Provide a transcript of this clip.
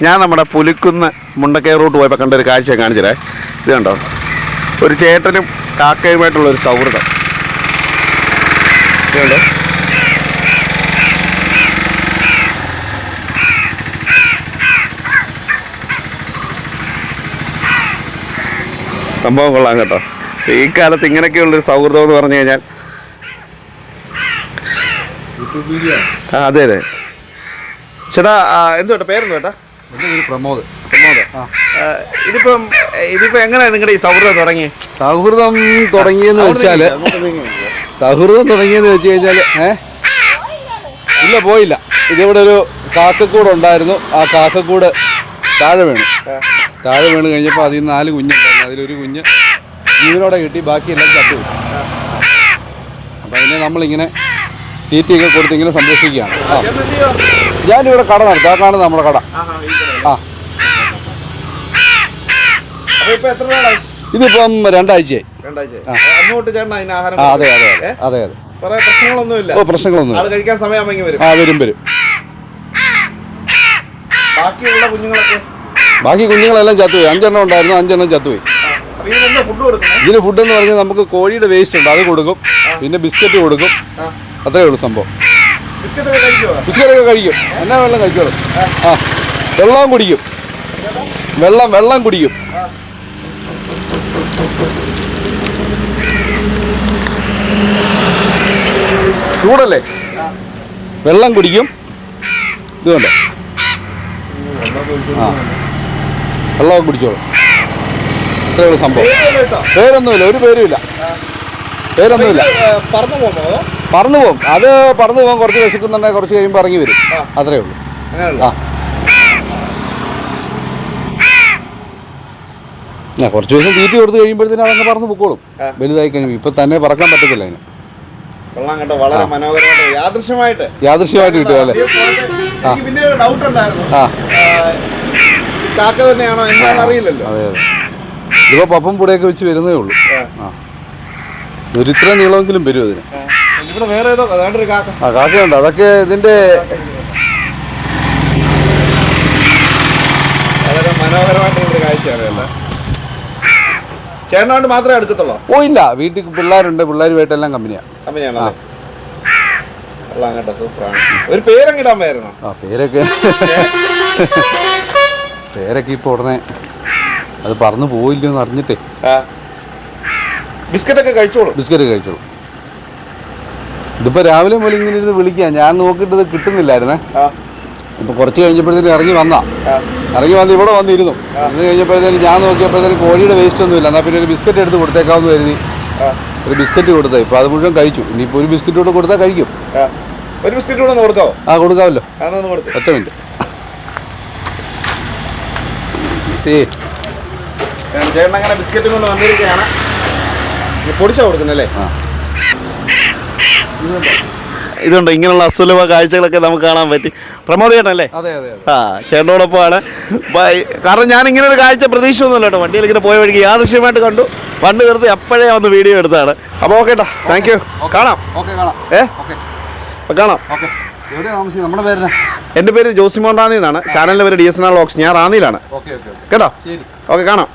ഞാൻ നമ്മുടെ പുലിക്കുന്ന് മുണ്ടക്കൈ റൂട്ട് പോയപ്പോൾ കണ്ടൊരു കാഴ്ച കാണിച്ചില്ലേ. ഇത് കണ്ടോ, ഒരു ചേട്ടനും കാക്കയുമായിട്ടുള്ളൊരു സൗഹൃദം. ഇത് കണ്ടോ, സംഭവം കൊള്ളാം കേട്ടോ. ഈ കാലത്ത് ഇങ്ങനെയൊക്കെയുള്ളൊരു സൗഹൃദം എന്ന് പറഞ്ഞു കഴിഞ്ഞാൽ, അതെ അതെ. ചേട്ടാ എന്തുവേട്ടാ പേരെന്തു ചേട്ടാ? പ്രമോദ്. ഇതിപ്പം എങ്ങനെയാണ് നിങ്ങളുടെ ഈ സൗഹൃദം തുടങ്ങി? സൗഹൃദം തുടങ്ങിയെന്ന് വെച്ച് കഴിഞ്ഞാൽ ഇല്ല പോയില്ല. ഇതിവിടെ ഒരു കാക്കക്കൂട് ഉണ്ടായിരുന്നു. ആ കാക്കക്കൂട് താഴെ വീണ് കഴിഞ്ഞപ്പോൾ അതിൽ നിന്ന് 4 കുഞ്ഞുണ്ടായിരുന്നു. അതിലൊരു കുഞ്ഞ് ജീവനോടെ കിട്ടി, ബാക്കിയെല്ലാം ചത്തു. അപ്പം അതിനെ നമ്മളിങ്ങനെ തീറ്റയൊക്കെ കൊടുത്ത് ഇങ്ങനെ സംരക്ഷിക്കുകയാണ്. ഞാനിവിടെ കട നടത്തും. അതാണ് നമ്മുടെ കട. ഇതിപ്പം 2 ആഴ്ചയായി. അതെ അതെ അതെ അതെ. പ്രശ്നങ്ങളൊന്നും വരും. ബാക്കി കുഞ്ഞുങ്ങളെല്ലാം ചത്തുപോയി. 5 എണ്ണം ഉണ്ടായിരുന്നു, 5 എണ്ണം ചത്തുപോയി. ഇതിന് ഫുഡ് എന്ന് പറഞ്ഞാൽ നമുക്ക് കോഴിയുടെ വേസ്റ്റ് ഉണ്ട്, അത് കൊടുക്കും. പിന്നെ ബിസ്ക്കറ്റ് കൊടുക്കും. അത്രേ ഉള്ളൂ സംഭവം. ബിസ്ക്കറ്റൊക്കെ കഴിക്കും. എന്നാ വെള്ളം കഴിച്ചോളും. വെള്ളം കുടിക്കും. വെള്ളം കുടിക്കും. ചൂടല്ലേ, വെള്ളം കുടിക്കും. ഇതുകൊണ്ട് വെള്ളം കുടിച്ചോളും. അത്രേ ഉള്ളൂ സംഭവം. പേരൊന്നുമില്ല, ഒരു പേരുമില്ല. പറന്നു പോകും. അത് പറന്നു പോകാൻ കുറച്ച് വിശക്കുന്നുണ്ടെങ്കിൽ കുറച്ച് കഴിയുമ്പോൾ ഇറങ്ങി വരും. അത്രേ ഉള്ളൂ. കുറച്ച് ദിവസം തീറ്റ കൊടുത്ത് കഴിയുമ്പോഴത്തേനും അതങ്ങ് പറന്ന് പൊക്കോളും. വലുതായി കഴിയുമ്പോൾ ഇപ്പം തന്നെ പറക്കാൻ പറ്റത്തില്ല അതിന്. യാദൃശ്യമായിട്ട് കിട്ടുക അല്ലേ? അതെ അതെ. ഇതിപ്പോൾ പപ്പും പുടയൊക്കെ വെച്ച് വരുന്നേ ഉള്ളൂ. ഒരു ഇത്ര നീളമെങ്കിലും വരും അതിന്. കാക്കയുണ്ട്. അതൊക്കെ ഇതിന്റെ വളരെ മനോഹരമായിട്ടുള്ള കാഴ്ചയാണ്. ചേട്ടനോട് മാത്രമേ അടുക്കത്തുള്ളൂ? ഇല്ല, വീട്ടിൽ പിള്ളേരുണ്ട്. പിള്ളേരുമായിട്ടെല്ലാം കമ്പനിയാണ്. ഒരു പേരങ്ങിടാൻ പോയായിരുന്നു. പേരൊക്കെ ഇപ്പൊ ഉടനെ അത് പറന്നു പോയില്ലെന്ന് അറിഞ്ഞിട്ടേ. ബിസ്ക്കറ്റ് കഴിച്ചോളൂ. ഇതിപ്പോ രാവിലെ മുതൽ ഇങ്ങനെ ഇരുന്ന് വിളിക്കാം. ഞാൻ നോക്കിയിട്ട് ഇത് കിട്ടുന്നില്ലായിരുന്നേ. ഇപ്പൊ കുറച്ച് കഴിഞ്ഞപ്പോഴത്തേനും ഇറങ്ങി വന്ന് ഇവിടെ വന്നിരുന്നു. ഇത് കഴിഞ്ഞപ്പോഴത്തേനും ഞാൻ നോക്കിയപ്പോഴത്തേനും കോഴിയുടെ വേസ്റ്റ് ഒന്നുമില്ല. എന്നാൽ പിന്നെ ഒരു ബിസ്ക്കറ്റ് എടുത്ത് കൊടുത്തേക്കാമെന്ന് കരുതി ഒരു ബിസ്ക്കറ്റ് കൊടുത്തേ. ഇപ്പൊ അത് മുഴുവൻ കഴിച്ചു. ഇനിയിപ്പോൾ ഒരു ബിസ്ക്കറ്റ് കൂടെ കൊടുത്താൽ കഴിക്കും. ഒരു ബിസ്ക്കറ്റ് കൂടെ കൊടുക്കാവോ? കൊടുക്കാമല്ലോ. 10 മിനിറ്റ്. ചേട്ടൻ അങ്ങനെ ബിസ്ക്കറ്റും കൊണ്ട് വന്നിരിക്കുകയാണ്. പൊടിച്ചാ കൊടുക്കുന്നല്ലേ? ഇതുണ്ട്. ഇങ്ങനെയുള്ള അസുലഭ കാഴ്ചകളൊക്കെ നമുക്ക് കാണാൻ പറ്റി. പ്രമോദ് ചേട്ടനല്ലേ? ചേട്ടനോടൊപ്പമാണ്. കാരണം ഞാൻ ഇങ്ങനെ ഒരു കാഴ്ച പ്രതീക്ഷിച്ചൊന്നുമില്ല കേട്ടോ. വണ്ടിയിൽ ഇങ്ങനെ പോയ വഴിക്ക് യാദൃശ്യമായിട്ട് കണ്ടു. വണ്ടി നിർത്തി അപ്പോഴേ ഒന്ന് വീഡിയോ എടുത്താണ്. അപ്പോൾ ഓക്കെ കേട്ടോ, താങ്ക് യു. കാണാം. കാണാം. എൻ്റെ പേര് ജോസിമോൻ റാന്നി എന്നാണ്. ചാനലിൻ്റെ പേര് DSNR വ്ലോഗ്സ്. ഞാൻ റാന്നിയിലാണ് കേട്ടോ. ഓക്കെ, കാണാം.